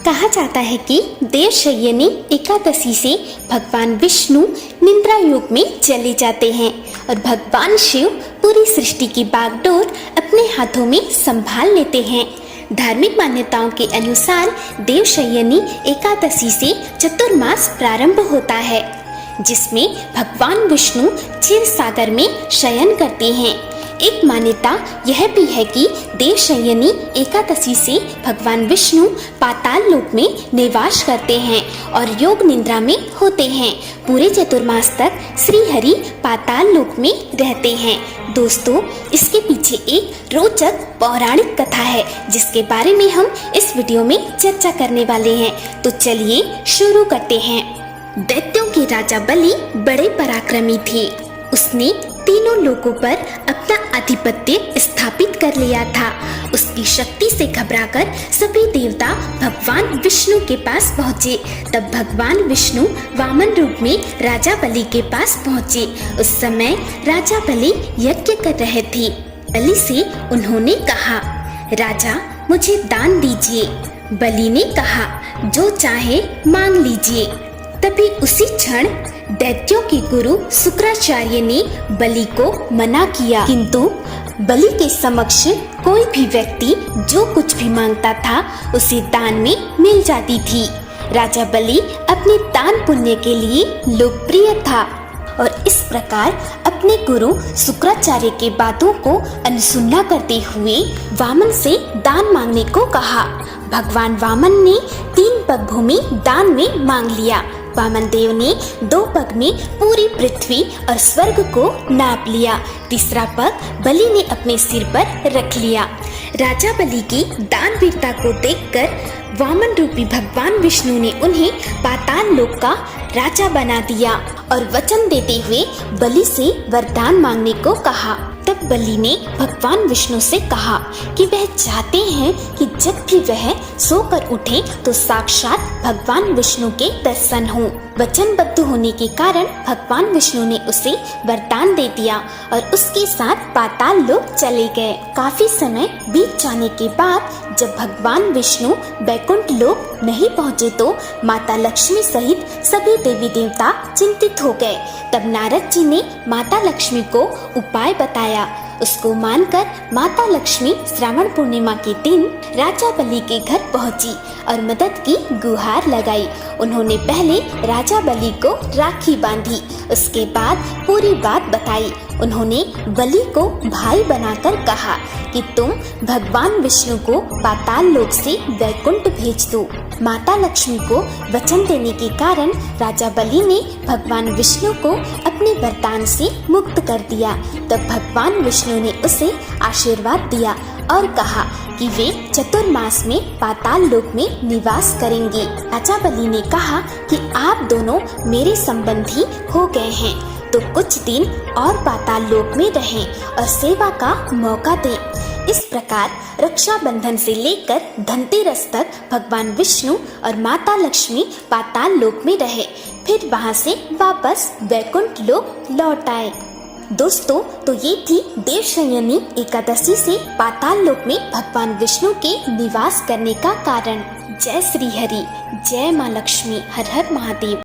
कहा जाता है कि देवशयनी एकादशी से भगवान विष्णु निद्रा योग में चले जाते हैं और भगवान शिव पूरी सृष्टि की बागडोर अपने हाथों में संभाल लेते हैं। धार्मिक मान्यताओं के अनुसार देवशयनी एकादशी से चतुर्मास प्रारंभ होता है, जिसमें भगवान विष्णु क्षीर सागर में शयन करते हैं। एक मान्यता यह भी है कि देवशयनी एकादशी से भगवान विष्णु पाताल लोक में निवास करते हैं और योग निद्रा में होते हैं। पूरे चतुर्मास तक श्री हरि पाताल लोक में रहते हैं। दोस्तों, इसके पीछे एक रोचक पौराणिक कथा है, जिसके बारे में हम इस वीडियो में चर्चा करने वाले हैं। तो चलिए शुरू करते हैं। दैत्यों के राजा बलि बड़े पराक्रमी थे। उसने तीनों लोकों पर अपना आधिपत्य स्थापित कर लिया था। उसकी शक्ति से घबराकर सभी देवता भगवान विष्णु के पास पहुँचे। तब भगवान विष्णु वामन रूप में राजा बलि के पास पहुँचे। उस समय राजा बलि यज्ञ कर रहे थे। बलि से उन्होंने कहा, राजा मुझे दान दीजिए। बलि ने कहा, जो चाहे मांग लीजिए। तभी उसी क्षण दैत्यों के गुरु शुक्राचार्य ने बलि को मना किया, किंतु बलि के समक्ष कोई भी व्यक्ति जो कुछ भी मांगता था उसे दान में मिल जाती थी। राजा बलि अपने दान पुण्य के लिए लोकप्रिय था और इस प्रकार अपने गुरु शुक्राचार्य के बातों को अनसुना करते हुए वामन से दान मांगने को कहा। भगवान वामन ने 3 पग भूमि दान में मांग लिया। वामन देव ने 2 पग में पूरी पृथ्वी और स्वर्ग को नाप लिया। तीसरा पग बलि ने अपने सिर पर रख लिया। राजा बलि की दान वीरता को देखकर वामन रूपी भगवान विष्णु ने उन्हें पाताल लोक का राजा बना दिया और वचन देते हुए बलि से वरदान मांगने को कहा। तब बलि ने भगवान विष्णु से कहा कि वह चाहते हैं कि जब भी वह सोकर उठे तो साक्षात भगवान विष्णु के दर्शन हों। वचनबद्ध होने के कारण भगवान विष्णु ने उसे वरदान दे दिया और उसके साथ पाताल लोक चले गए। काफी समय बीत जाने के बाद जब भगवान विष्णु वैकुंठ लोक नहीं पहुँचे तो माता लक्ष्मी सहित सभी देवी देवता चिंतित हो गए। तब नारद जी ने माता लक्ष्मी को उपाय बताया। उसको मानकर माता लक्ष्मी श्रावण पूर्णिमा के दिन राजा बलि के घर पहुंची और मदद की गुहार लगाई। उन्होंने पहले राजा बलि को राखी बांधी, उसके बाद पूरी बात बताई। उन्होंने बलि को भाई बनाकर कहा कि तुम भगवान विष्णु को पाताल लोक से वैकुंठ भेज दो। माता लक्ष्मी को वचन देने के कारण राजा बलि ने भगवान विष्णु को अपने वरदान से मुक्त कर दिया। तब भगवान विष्णु ने उसे आशीर्वाद दिया और कहा कि वे चतुर्मास में पाताल लोक में निवास करेंगे। राजा बलि ने कहा कि आप दोनों मेरे संबंधी हो गए हैं, तो कुछ दिन और पाताल लोक में रहें और सेवा का मौका दें। इस प्रकार रक्षाबंधन से लेकर धनतेरस तक भगवान विष्णु और माता लक्ष्मी पाताल लोक में रहे, फिर वहां से वापस वैकुंठ लोक लौट आए। दोस्तों, तो ये थी देवशयनी एकादशी से पाताल लोक में भगवान विष्णु के निवास करने का कारण। जय श्री हरि, जय माँ लक्ष्मी, हर हर महादेव।